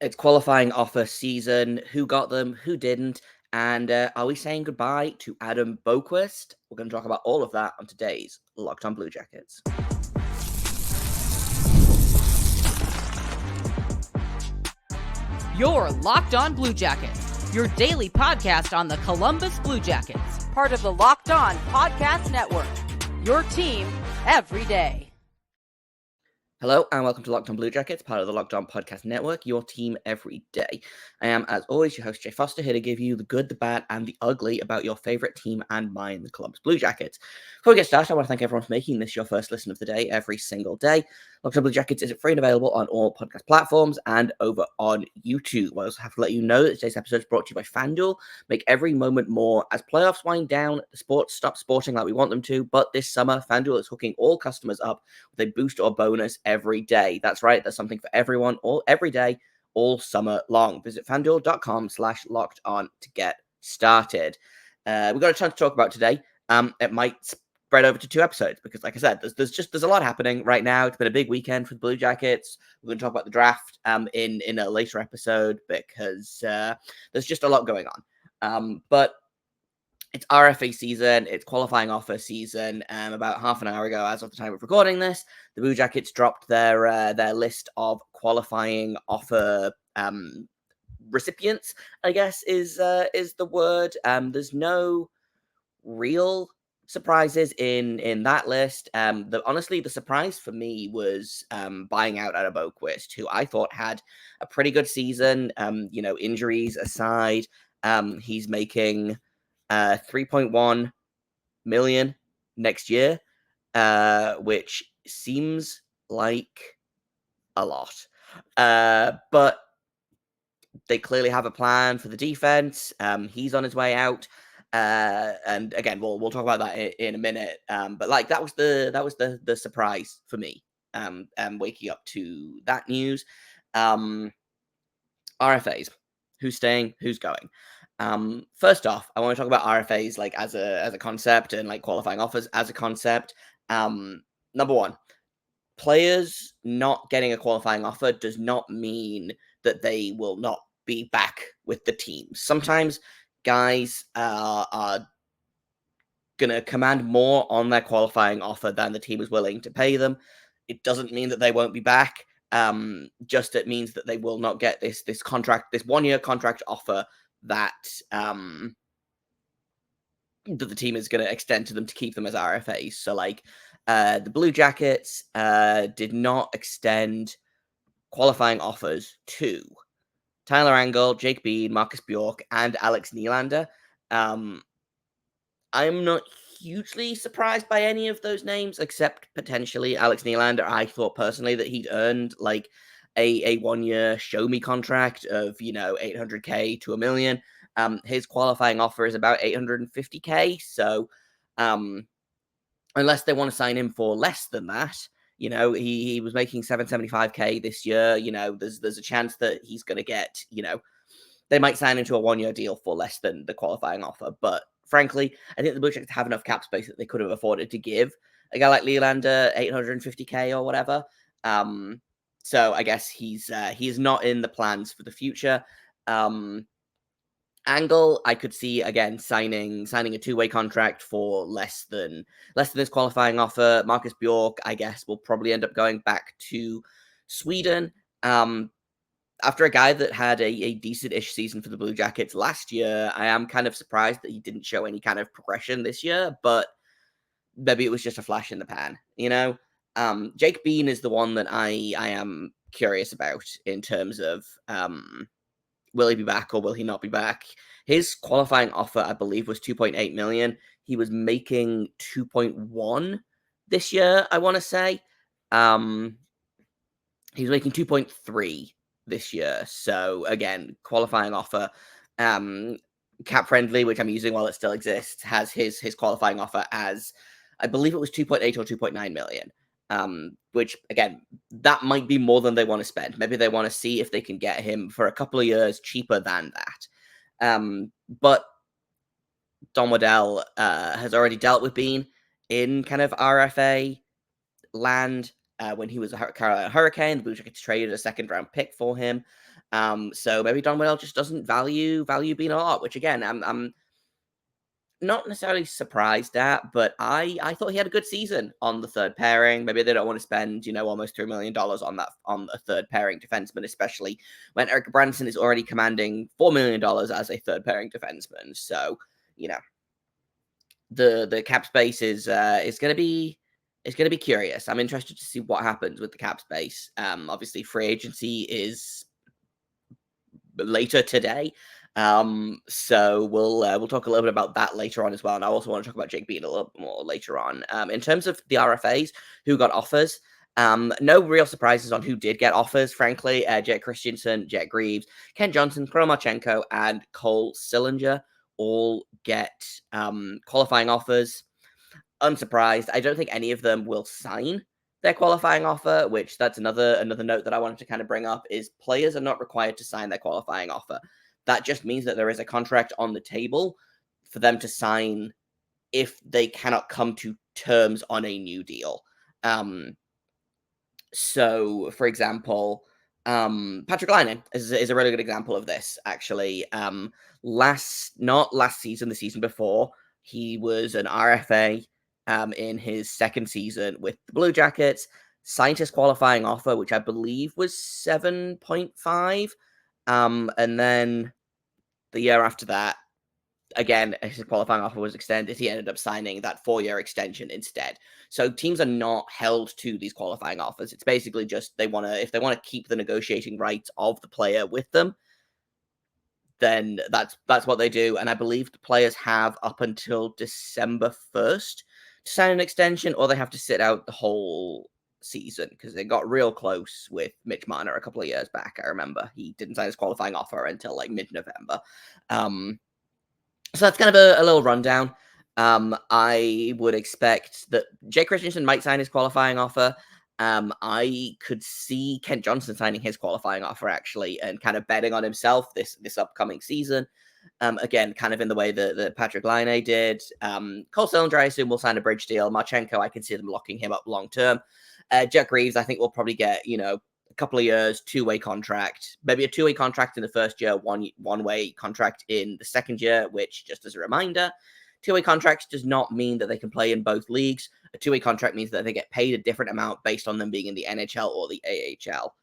It's qualifying offer season. Who got them? Who didn't? And are we saying goodbye to Adam Boqvist? We're going to talk about all of that on today's Locked On Blue Jackets. You're Locked On Blue Jackets, your daily podcast on the Columbus Blue Jackets, part of the Locked On Podcast Network, your team every day. Hello and welcome to Locked On Blue Jackets, part of the Locked On Podcast Network, your team every day. I am, as always, your host, Jay Foster, here to give you the good, the bad, and the ugly about your favorite team and mine, the Columbus Blue Jackets. Before we get started, I want to thank everyone for making this your first listen of the day every single day. Locked On Blue Jackets is free and available on all podcast platforms and over on YouTube. I also have to let you know that today's episode is brought to you by FanDuel. Make every moment more. As playoffs wind down, the sports stop sporting like we want them to, but this summer, FanDuel is hooking all customers up with a boost or bonus every day. That's right, there's something for everyone, all every day, all summer long. Visit FanDuel.com/locked-on to get started. We've got a ton to talk about today. It might spread over to 2 episodes because, like I said, there's a lot happening right now. It's been a big weekend for the Blue Jackets. We're going to talk about the draft in a later episode because there's just a lot going on. But it's RFA season. It's qualifying offer season. About half an hour ago, as of the time of recording this, the Blue Jackets dropped their list of qualifying offer recipients, I guess is the word. There's no real surprises in that list. Honestly, the surprise for me was buying out Adam Boqvist, who I thought had a pretty good season. Injuries aside, he's making 3.1 million next year, which seems like a lot. But they clearly have a plan for the defense. He's on his way out. And again, we'll talk about that in a minute. But like that was the surprise for me. Waking up to that news. RFAs, who's staying, who's going. First off, I want to talk about RFAs like as a concept and like qualifying offers as a concept. Number one, players not getting a qualifying offer does not mean that they will not be back with the team. Sometimes guys are going to command more on their qualifying offer than the team is willing to pay them. It doesn't mean that they won't be back. Just it means that they will not get this contract, this 1-year contract offer that the team is going to extend to them to keep them as RFAs. So like the Blue Jackets did not extend qualifying offers to Tyler Angle, Jake Bean, Marcus Bjork, and Alex Nylander. I'm not hugely surprised by any of those names, except potentially Alex Nylander. I thought personally that he'd earned like a 1-year show me contract of, $800K to $1 million. His qualifying offer is about $850K. So unless they want to sign him for less than that, he was making $775K this year. There's a chance that he's going to get, they might sign him to a 1-year deal for less than the qualifying offer. But frankly, I think the Blue Jackets have enough cap space that they could have afforded to give a guy like Nylander $850K or whatever. So I guess he's not in the plans for the future. Angle, I could see again signing a 2-way contract for less than this qualifying offer. Marcus Bjork, I guess, will probably end up going back to Sweden. After a guy that had a decent-ish season for the Blue Jackets last year, I am kind of surprised that he didn't show any kind of progression this year, but maybe it was just a flash in the pan, Jake Bean is the one that I am curious about in terms of will he be back or will he not be back? His qualifying offer, I believe, was 2.8 million. He was making 2.1 this year, I want to say. He was making 2.3 this year. So again, qualifying offer, cap friendly, which I'm using while it still exists, has his qualifying offer as, I believe it was 2.8 or 2.9 million. Which again, that might be more than they want to spend. Maybe they want to see if they can get him for a couple of years cheaper than that. But Don Waddell has already dealt with Bean in kind of RFA land when he was a Carolina Hurricane. The Blue Jackets traded a 2nd-round pick for him. So maybe Don Waddell just doesn't value being a lot, which again, I'm not necessarily surprised at, but I thought he had a good season on the third pairing. Maybe they don't want to spend, almost $3 million on a third pairing defenseman, especially when Eric Branson is already commanding $4 million as a third pairing defenseman. So, the cap space is going to be curious. I'm interested to see what happens with the cap space. Obviously, free agency is later today. So we'll talk a little bit about that later on as well. And I also want to talk about Jake Bean a little bit more later on. In terms of the RFAs who got offers, no real surprises on who did get offers, frankly. Jake Christiansen, Jack Greaves, Ken Johnson, Kirill Marchenko, and Cole Sillinger all get qualifying offers. Unsurprised. I don't think any of them will sign their qualifying offer, which that's another note that I wanted to kind of bring up, is players are not required to sign their qualifying offer. That just means that there is a contract on the table for them to sign if they cannot come to terms on a new deal. So, for example, Patrick Laine is a really good example of this, actually. Not last season, the season before, he was an RFA in his second season with the Blue Jackets, signed his qualifying offer, which I believe was 7.5. And then the year after that, again, his qualifying offer was extended. He ended up signing that 4-year extension instead. So teams are not held to these qualifying offers. It's basically just if they want to keep the negotiating rights of the player with them, then that's what they do. And I believe the players have up until December 1st to sign an extension, or they have to sit out the whole season, because they got real close with Mitch Marner a couple of years back. I remember he didn't sign his qualifying offer until like mid-November. So that's kind of a little rundown. I would expect that Jake Christiansen might sign his qualifying offer. I could see Kent Johnson signing his qualifying offer, actually, and kind of betting on himself this upcoming season. Again, kind of in the way that Patrick Laine did. Cole Sillinger, I assume, will sign a bridge deal. Marchenko, I can see them locking him up long term. Jack Greaves, I think, will probably get, a couple of years, 2-way contract, maybe a 2-way contract in the first year, one-way contract in the second year, which, just as a reminder, 2-way contracts does not mean that they can play in both leagues. A 2-way contract means that they get paid a different amount based on them being in the NHL or the AHL.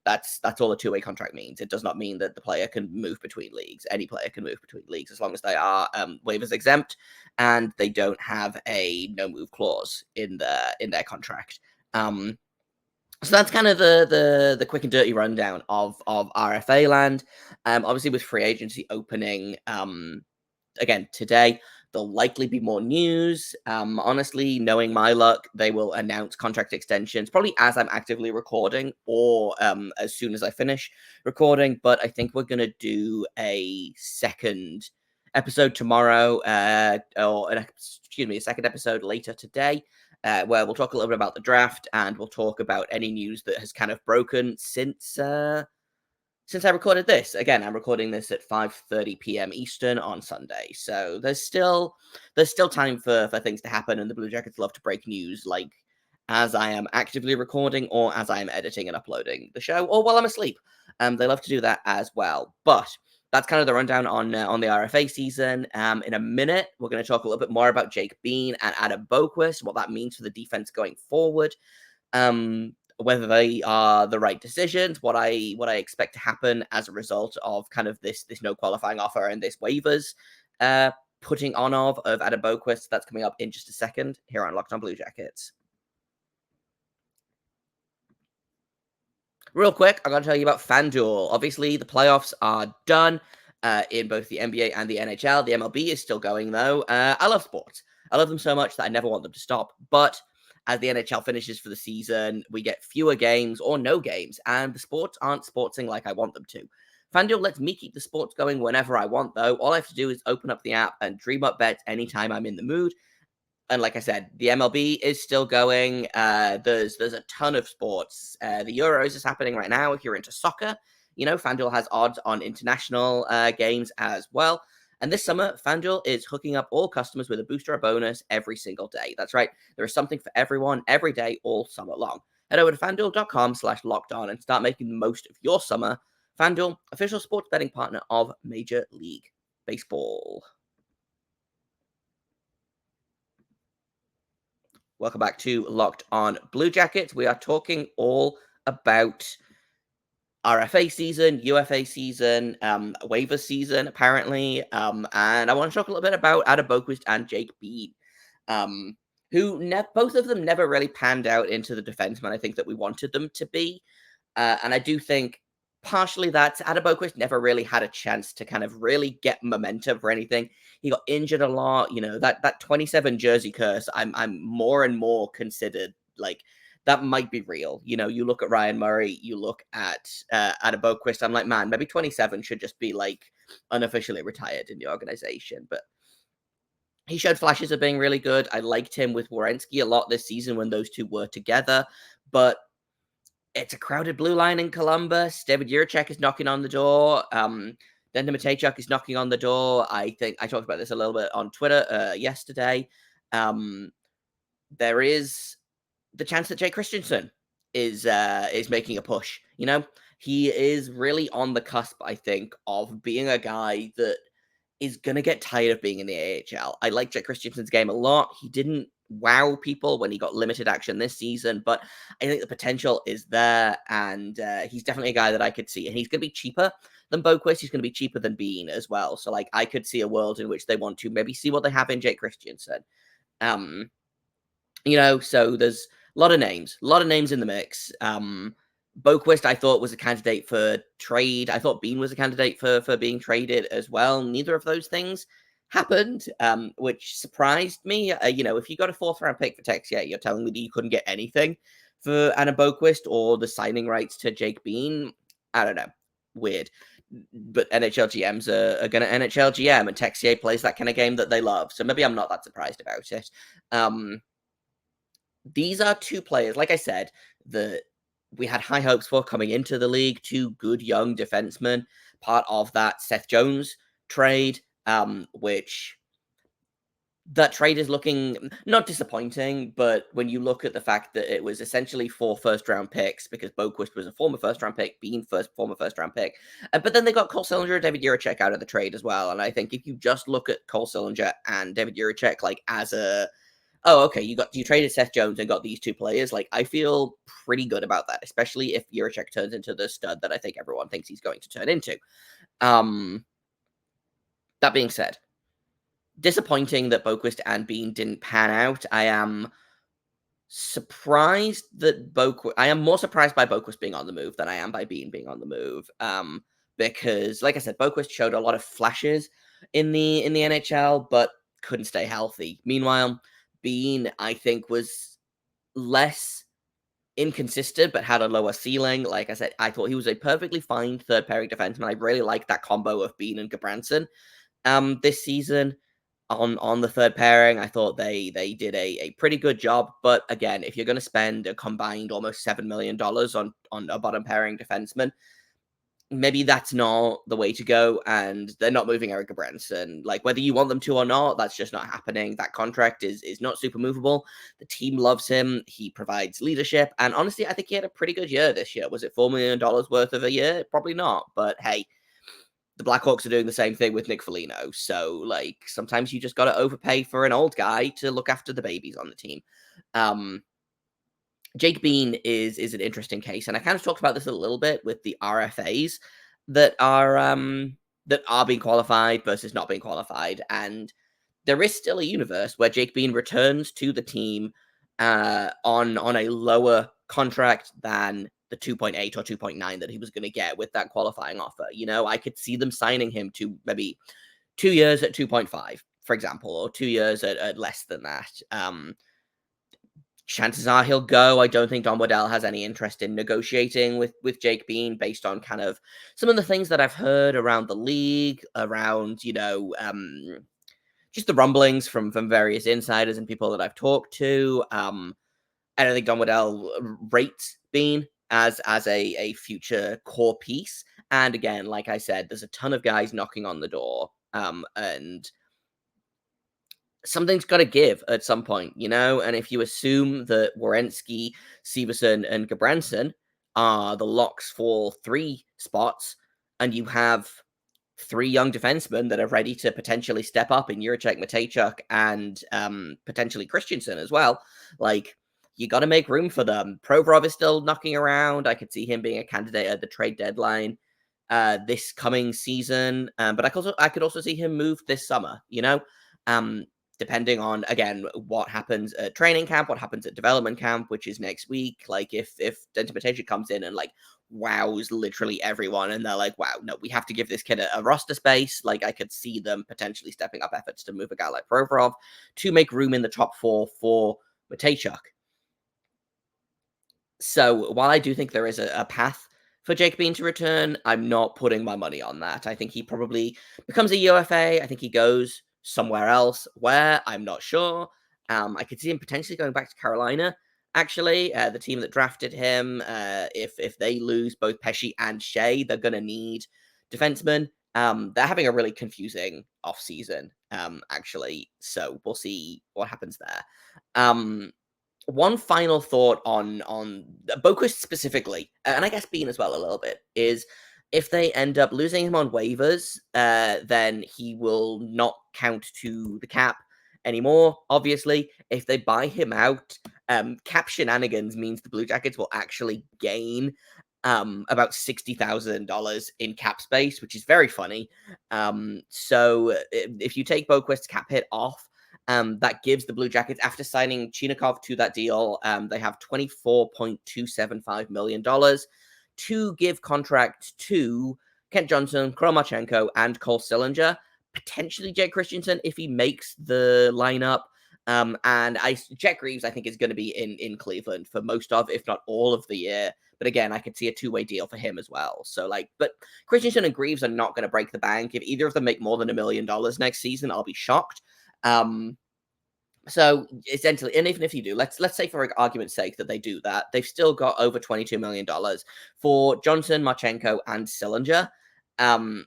That's all a 2-way contract means. It does not mean that the player can move between leagues. Any player can move between leagues as long as they are waivers exempt and they don't have a no move clause in their contract. So that's kind of the quick and dirty rundown of RFA land. Obviously, with free agency opening again today, there'll likely be more news. Honestly, knowing my luck, they will announce contract extensions probably as I'm actively recording or as soon as I finish recording. But I think we're going to do a second episode tomorrow, a second episode later today, where we'll talk a little bit about the draft and we'll talk about any news that has kind of broken since I recorded this. Again, I'm recording this at 5:30 p.m. Eastern on Sunday, so there's still time for things to happen, and the Blue Jackets love to break news like as I am actively recording or as I am editing and uploading the show, or while I'm asleep. They love to do that as well. But that's kind of the rundown on the RFA season. In a minute, we're going to talk a little bit more about Jake Bean and Adam Boqvist, what that means for the defense going forward. Whether they are the right decisions, what I expect to happen as a result of kind of this no qualifying offer and this waivers putting on of Adam Boqvist. That's coming up in just a second here on Locked On Blue Jackets. Real quick, I'm going to tell you about FanDuel. Obviously, the playoffs are done in both the NBA and the NHL. The MLB is still going, though. I love sports. I love them so much that I never want them to stop. But as the NHL finishes for the season, we get fewer games or no games, and the sports aren't sportsing like I want them to. FanDuel lets me keep the sports going whenever I want, though. All I have to do is open up the app and dream up bets anytime I'm in the mood. And like I said, the MLB is still going. There's a ton of sports. The Euros is happening right now. If you're into soccer, FanDuel has odds on international games as well. And this summer, FanDuel is hooking up all customers with a booster or bonus every single day. That's right. There is something for everyone every day, all summer long. Head over to FanDuel.com/lockedon and start making the most of your summer. FanDuel, official sports betting partner of Major League Baseball. Welcome back to Locked On Blue Jackets. We are talking all about RFA season, UFA season, waiver season, apparently. And I want to talk a little bit about Boqvist and Jake Bean, who both of them never really panned out into the defenseman I think that we wanted them to be. And I do think partially that Boqvist never really had a chance to kind of really get momentum for anything. He got injured a lot. That 27 jersey curse, I'm more and more considered like that might be real. You look at Ryan Murray, you look at Boqvist, I'm like, man, maybe 27 should just be like unofficially retired in the organization. But he showed flashes of being really good. I liked him with Werenski a lot this season when those two were together. But it's a crowded blue line in Columbus. David Jiricek is knocking on the door. Then Matejchuk is knocking on the door. I think I talked about this a little bit on Twitter yesterday. There is the chance that Jake Christiansen is making a push. He is really on the cusp, I think, of being a guy that is going to get tired of being in the AHL. I like Jake Christiansen's game a lot. He didn't wow people when he got limited action this season, but I think the potential is there, and he's definitely a guy that I could see. And he's going to be cheaper than Boqvist. He's going to be cheaper than Bean as well. So, I could see a world in which they want to maybe see what they have in Jake Christiansen. So there's a lot of names in the mix. Boqvist, I thought, was a candidate for trade. I thought Bean was a candidate for being traded as well. Neither of those things happened, which surprised me. If you got a 4th-round pick for Texier, you're telling me that you couldn't get anything for Boqvist or the signing rights to Jake Bean. I don't know. Weird. But NHL GMs are going to NHL GM, and Texier plays that kind of game that they love. So maybe I'm not that surprised about it. These are two players, like I said, that we had high hopes for coming into the league, two good young defensemen, part of that Seth Jones trade, which that trade is looking not disappointing, but when you look at the fact that it was essentially 4 first-round picks, because Boqvist was a former first-round pick, Bean former first-round pick, but then they got Cole Sillinger and David Jiricek out of the trade as well, and I think if you just look at Cole Sillinger and David Jiricek like as a okay, you traded Seth Jones and got these two players. I feel pretty good about that, especially if Jiricek turns into the stud that I think everyone thinks he's going to turn into. That being said, disappointing that Boqvist and Bean didn't pan out. I am surprised that I am more surprised by Boqvist being on the move than I am by Bean being on the move. Because, like I said, Boqvist showed a lot of flashes in the NHL, but couldn't stay healthy. Meanwhile, Bean, I think, was less inconsistent, but had a lower ceiling. Like I said, I thought he was a perfectly fine third-pairing defenseman. I really liked that combo of Bean and Gabranson this season on the third pairing. I thought they did a pretty good job. But again, if you're going to spend a combined almost $7 million on a bottom-pairing defenseman, maybe that's not the way to go, and they're not moving Eric Gabranson. Whether you want them to or not, that's just not happening. That contract is not super movable. The team loves him. He provides leadership, and honestly, I think he had a pretty good year this year. Was it $4 million worth of a year? Probably not, but hey, the Blackhawks are doing the same thing with Nick Foligno, so, sometimes you just got to overpay for an old guy to look after the babies on the team. Jake Bean is an interesting case, and I kind of talked about this a little bit with the RFAs that are being qualified versus not being qualified, and there is still a universe where Jake Bean returns to the team on a lower contract than the 2.8 or 2.9 that he was going to get with that qualifying offer. I could see them signing him to maybe 2 years at 2.5, for example, or 2 years at less than that. Chances are he'll go. I don't think Don Waddell has any interest in negotiating with Jake Bean based on kind of some of the things that I've heard around the league, around, just the rumblings from various insiders and people that I've talked to. I don't think Don Waddell rates Bean as a future core piece. And again, like I said, there's a ton of guys knocking on the door. And something's got to give at some point, and if you assume that Werenski, Severson, and Gabranson are the locks for 3 spots, and you have three young defensemen that are ready to potentially step up in Juracek, Matejchuk, and potentially Christiansen as well. Like, you got to make room for them. Provorov is still knocking around. I could see him being a candidate at the trade deadline this coming season. But I could also see him move this summer, depending on, again, what happens at training camp, what happens at development camp, which is next week. Like, if Denton Matejchuk comes in and, like, wows literally everyone, and they're like, wow, no, we have to give this kid a roster space. Like, I could see them potentially stepping up efforts to move a guy like Provorov to make room in the top four for Matejchuk. So while I do think there is a path for Jake Bean to return, I'm not putting my money on that. I think he probably becomes a UFA. I think he goes somewhere else. Where? I'm not sure. I could see him potentially going back to Carolina. Actually, the team that drafted him, if they lose both Pesci and Shea, they're going to need defensemen. They're having a really confusing offseason, actually. So we'll see what happens there. One final thought on Boqvist specifically, and I guess Bean as well a little bit, is if they end up losing him on waivers, then he will not count to the cap anymore, obviously. If they buy him out, cap shenanigans means the Blue Jackets will actually gain about $60,000 in cap space, which is very funny. So if you take Boqvist's cap hit off, that gives the Blue Jackets, after signing Chinakhov to that deal, they have $24.275 million to give contract to Kent Johnson, Kirill Marchenko, and Cole Sillinger, potentially Jake Christiansen if he makes the lineup. And Jack Greaves, I think, is going to be in Cleveland for most of, if not all of the year. But again, I could see a two-way deal for him as well. So, but Christiansen and Greaves are not going to break the bank. If either of them make more than $1 million next season, I'll be shocked. So essentially, and even if you do, let's say for argument's sake that they do that, they've still got over $22 million for Johnson, Marchenko, and Sillinger. And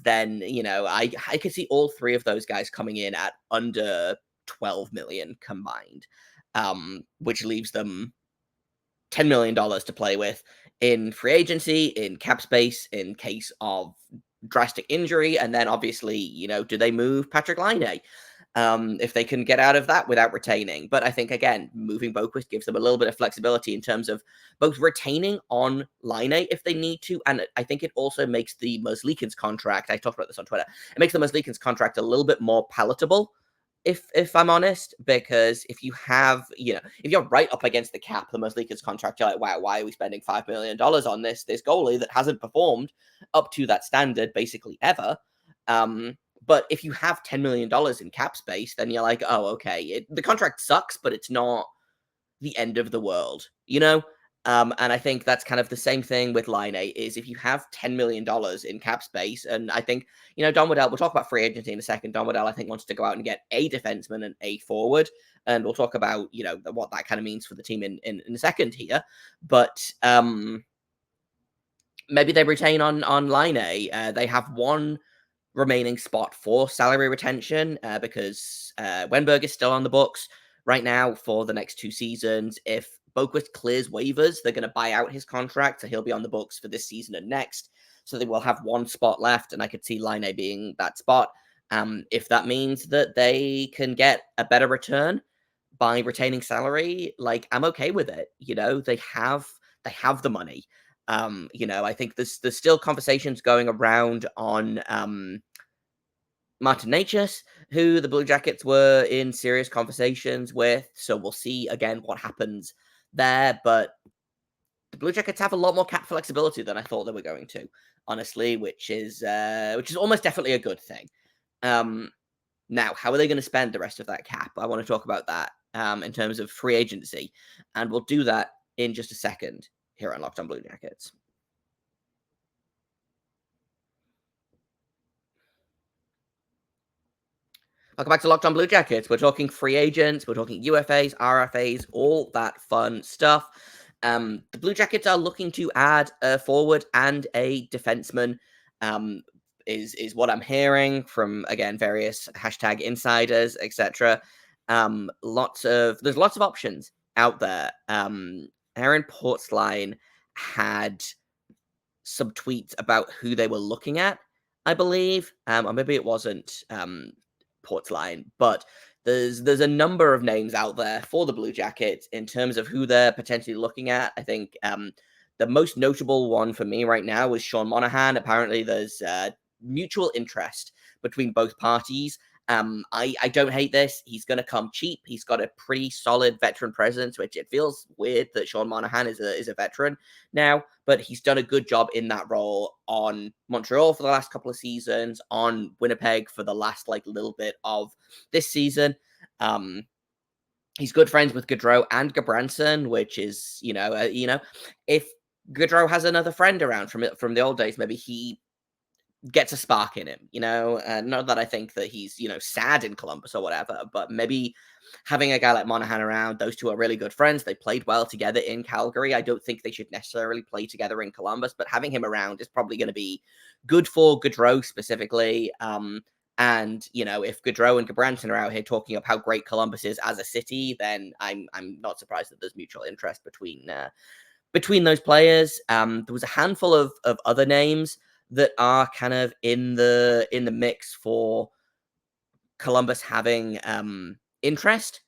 then, I could see all three of those guys coming in at under 12 million combined, which leaves them $10 million to play with in free agency, in cap space, in case of drastic injury. And then obviously, do they move Patrick Laine? If they can get out of that without retaining. But I think, again, moving Boqvist gives them a little bit of flexibility in terms of both retaining on Laine if they need to, and I think it also makes the Merzlikins contract, I talked about this on Twitter, it makes the Merzlikins contract a little bit more palatable, if I'm honest, because if you have, if you're right up against the cap, the Merzlikins contract, you're like, wow, why are we spending $5 million on this goalie that hasn't performed up to that standard basically ever? But if you have $10 million in cap space, then you're like, oh, okay, the contract sucks, but it's not the end of the world, And I think that's kind of the same thing with Laine, is if you have $10 million in cap space, and I think, Don Waddell, we'll talk about free agency in a second. Don Waddell, I think, wants to go out and get a defenseman and a forward, and we'll talk about, what that kind of means for the team in a second here. But maybe they retain on Laine. They have one remaining spot for salary retention because Wenberg is still on the books right now for the next 2 seasons. If Boqvist clears waivers, they're going to buy out his contract, so he'll be on the books for this season and next. So they will have one spot left, and I could see Laine being that spot. If that means that they can get a better return by retaining salary, like, I'm okay with it. They have the money. I think there's still conversations going around on Martin Necas, who the Blue Jackets were in serious conversations with. So we'll see again what happens there. But the Blue Jackets have a lot more cap flexibility than I thought they were going to, honestly, which is almost definitely a good thing. Now, how are they going to spend the rest of that cap? I want to talk about that in terms of free agency, and we'll do that in just a second here on Locked On Blue Jackets. Welcome back to Locked On Blue Jackets. We're talking free agents, we're talking UFAs, RFAs, all that fun stuff. The Blue Jackets are looking to add a forward and a defenseman, is what I'm hearing from, again, various hashtag insiders, etc. There's lots of options out there. Aaron Portzline had some tweets about who they were looking at, I believe, or maybe it wasn't Portsline, but there's a number of names out there for the Blue Jackets in terms of who they're potentially looking at. I think the most notable one for me right now is Sean Monahan. Apparently, there's mutual interest between both parties. I don't hate this. He's going to come cheap. He's got a pretty solid veteran presence, which it feels weird that Sean Monahan is a veteran now, but he's done a good job in that role on Montreal for the last couple of seasons, on Winnipeg for the last little bit of this season. He's good friends with Gaudreau and Gabranson, which is, if Gaudreau has another friend around from the old days, maybe he gets a spark in him, not that I think that he's, sad in Columbus or whatever, but maybe having a guy like Monahan around, those two are really good friends. They played well together in Calgary. I don't think they should necessarily play together in Columbus, but having him around is probably going to be good for Gaudreau specifically. And, if Gaudreau and Gabranson are out here talking up how great Columbus is as a city, then I'm not surprised that there's mutual interest between those players. There was a handful of other names that are kind of in the mix for Columbus having interest.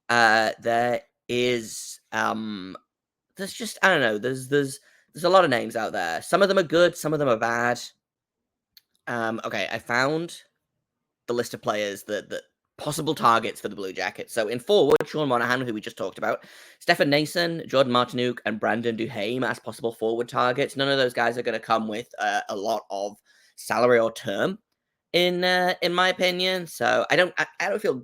There is there's just, I don't know, there's a lot of names out there. Some of them are good, some of them are bad. Okay, I found the list of players that possible targets for the Blue Jackets. So in forward, Sean Monahan, who we just talked about, Stefan Nason, Jordan Martinook, and Brandon Duhaime as possible forward targets. None of those guys are going to come with a lot of salary or term, in my opinion. So I don't feel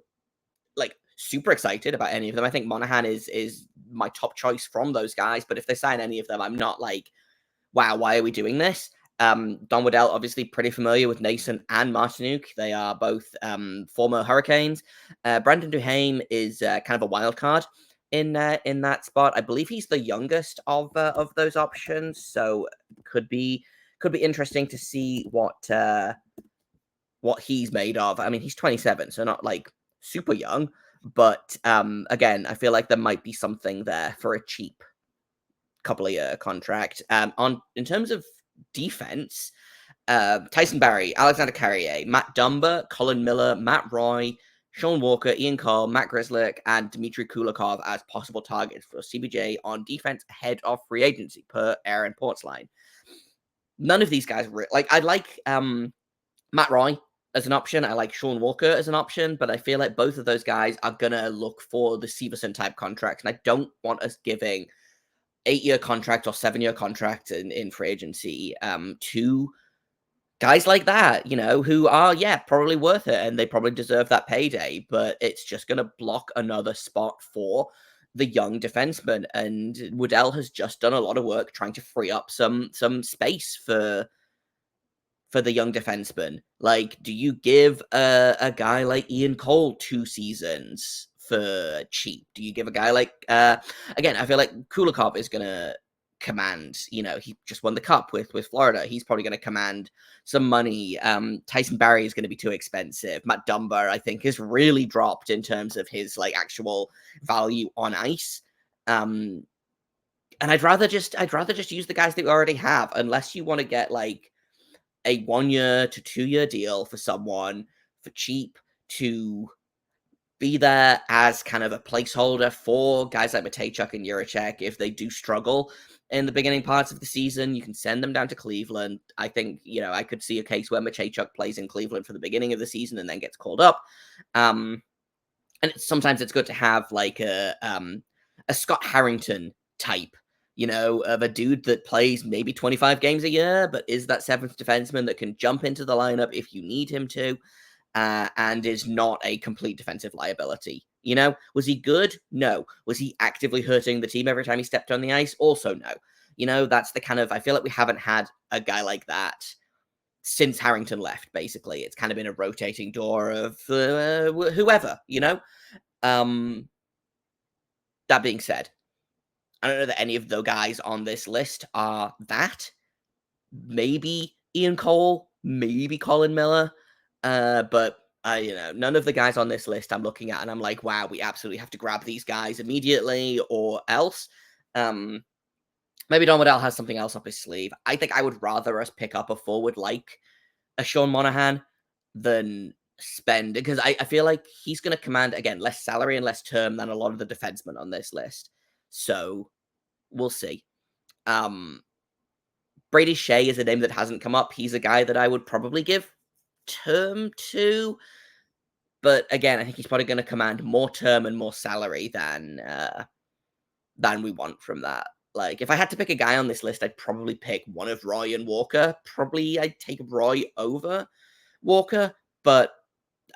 super excited about any of them. I think Monahan is my top choice from those guys. But if they sign any of them, I'm not wow, why are we doing this? Don Waddell, obviously pretty familiar with Nason and Martinook. They are both former Hurricanes. Brandon Duhaime is kind of a wild card in that spot. I believe he's the youngest of those options, so could be interesting to see what he's made of. I mean, he's 27, so not super young, but again, I feel like there might be something there for a cheap couple of year contract. In terms of defense, Tyson Barrie, Alexander Carrier, Matt Dumba, Colin Miller, Matt Roy, Sean Walker, Ian Cole, Matt Grzelcyk, and Dmitry Kulikov as possible targets for CBJ on defense ahead of free agency, per Aaron Portsline. None of these guys I'd like Matt Roy as an option. I like Sean Walker as an option, but I feel like both of those guys are gonna look for the Severson type contract, and I don't want us giving 8-year contract or 7-year contract in free agency to guys like that, who are, probably worth it, and they probably deserve that payday, but it's just going to block another spot for the young defenseman. And Waddell has just done a lot of work trying to free up some space for the young defenseman. Do you give a guy like Ian Cole 2 seasons for cheap? Do you give a guy again, I feel like Kulikov is going to command, he just won the cup with Florida. He's probably going to command some money. Tyson Barrie is going to be too expensive. Matt Dumba, I think, has really dropped in terms of his actual value on ice. And I'd rather just use the guys that we already have, unless you want to get a 1-year to 2-year deal for someone for cheap to be there as kind of a placeholder for guys like Matejchuk and Jiricek. If they do struggle in the beginning parts of the season, you can send them down to Cleveland. I think, I could see a case where Matejchuk plays in Cleveland for the beginning of the season and then gets called up. And sometimes it's good to have a Scott Harrington type, of a dude that plays maybe 25 games a year, but is that 7th defenseman that can jump into the lineup if you need him to. And is not a complete defensive liability. Was he good? No. Was he actively hurting the team every time he stepped on the ice? Also no. That's the kind of, I feel like we haven't had a guy like that since Harrington left, basically. It's kind of been a rotating door of whoever, That being said, I don't know that any of the guys on this list are that. Maybe Ian Cole, maybe Colin Miller. But none of the guys on this list I'm looking at and I'm like, wow, we absolutely have to grab these guys immediately or else. Maybe Don Waddell has something else up his sleeve. I think I would rather us pick up a forward like a Sean Monahan than spend, because I feel like he's going to command, again, less salary and less term than a lot of the defensemen on this list. So we'll see. Brady Shea is a name that hasn't come up. He's a guy that I would probably give term to. But again, I think he's probably going to command more term and more salary than we want from that. Like, if I had to pick a guy on this list, I'd probably pick one of Roy and Walker. Probably I'd take Roy over Walker. But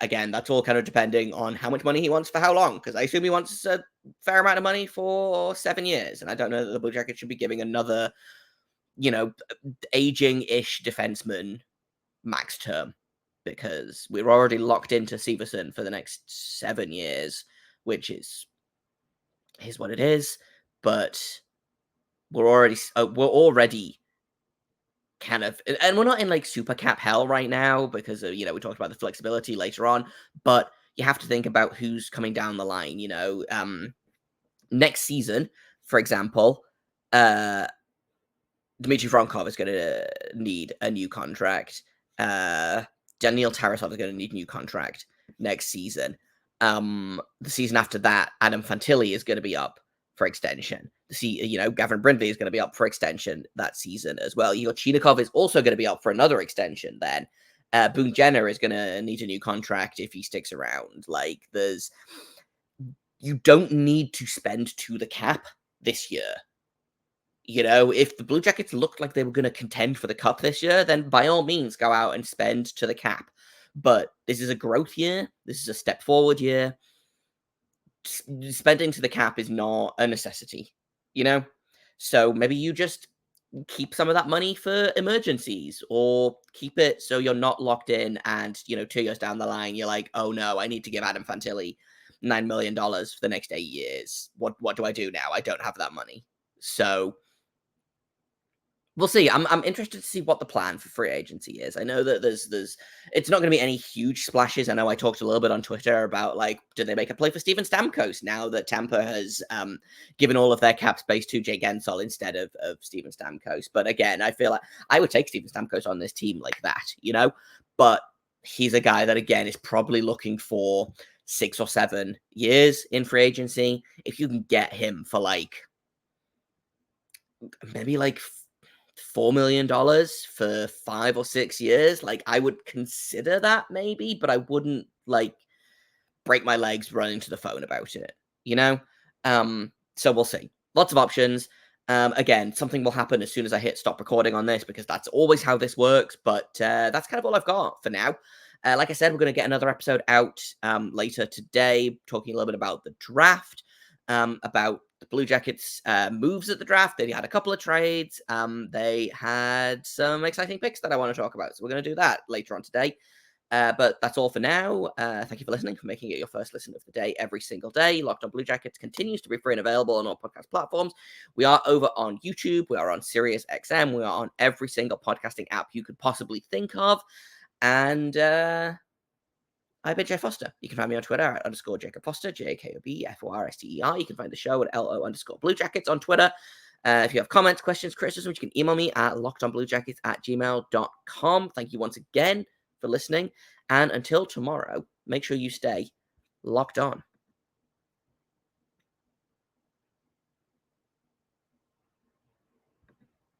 again, that's all kind of depending on how much money he wants for how long. Because I assume he wants a fair amount of money for 7 years. And I don't know that the Blue Jackets should be giving another, aging-ish defenseman max term, because we're already locked into Severson for the next 7 years, which is what it is. But we're already kind of, and we're not in like super cap hell right now because of, we talked about the flexibility later on, but you have to think about who's coming down the line. Next season, for example, Dmitry Vronkov is going to need a new contract. Daniil Tarasov is going to need a new contract next season. The season after that, Adam Fantilli is going to be up for extension. Gavin Brindley is going to be up for extension that season as well. Igor Chinikov is also going to be up for another extension then. Boone Jenner is going to need a new contract if he sticks around. Like, you don't need to spend to the cap this year. If the Blue Jackets looked like they were going to contend for the cup this year, then by all means go out and spend to the cap. But this is a growth year. This is a step forward year. Spending to the cap is not a necessity, So maybe you just keep some of that money for emergencies, or keep it so you're not locked in and, 2 years down the line, you're like, oh no, I need to give Adam Fantilli $9 million for the next 8 years. What do I do now? I don't have that money. So we'll see. I'm interested to see what the plan for free agency is. I know that it's not going to be any huge splashes. I know I talked a little bit on Twitter about, like, do they make a play for Steven Stamkos now that Tampa has given all of their cap space to Jay Gensel instead of Steven Stamkos? But again, I feel like I would take Steven Stamkos on this team like that, But he's a guy that, again, is probably looking for 6 or 7 years in free agency. If you can get him for maybe $4 million for 5 or 6 years, like, I would consider that maybe, but I wouldn't break my legs running to the phone about it, so we'll see. Lots of options. Again, something will happen as soon as I hit stop recording on this, because that's always how this works, but that's kind of all I've got for now. Like I said, we're going to get another episode out later today, talking a little bit about the draft, about the Blue Jackets moves at the draft. They had a couple of trades. They had some exciting picks that I want to talk about. So we're going to do that later on today. But that's all for now. Thank you for listening, for making it your first listen of the day every single day. Locked on Blue Jackets continues to be free and available on all podcast platforms. We are over on YouTube. We are on Sirius XM. We are on every single podcasting app you could possibly think of. And I've been Jay Foster. You can find me on Twitter at _Jacob Foster, JAKOBFORSTER. You can find the show at LO_Blue Jackets on Twitter. If you have comments, questions, criticisms, you can email me at lockedonbluejackets@gmail.com. Thank you once again for listening. And until tomorrow, make sure you stay locked on.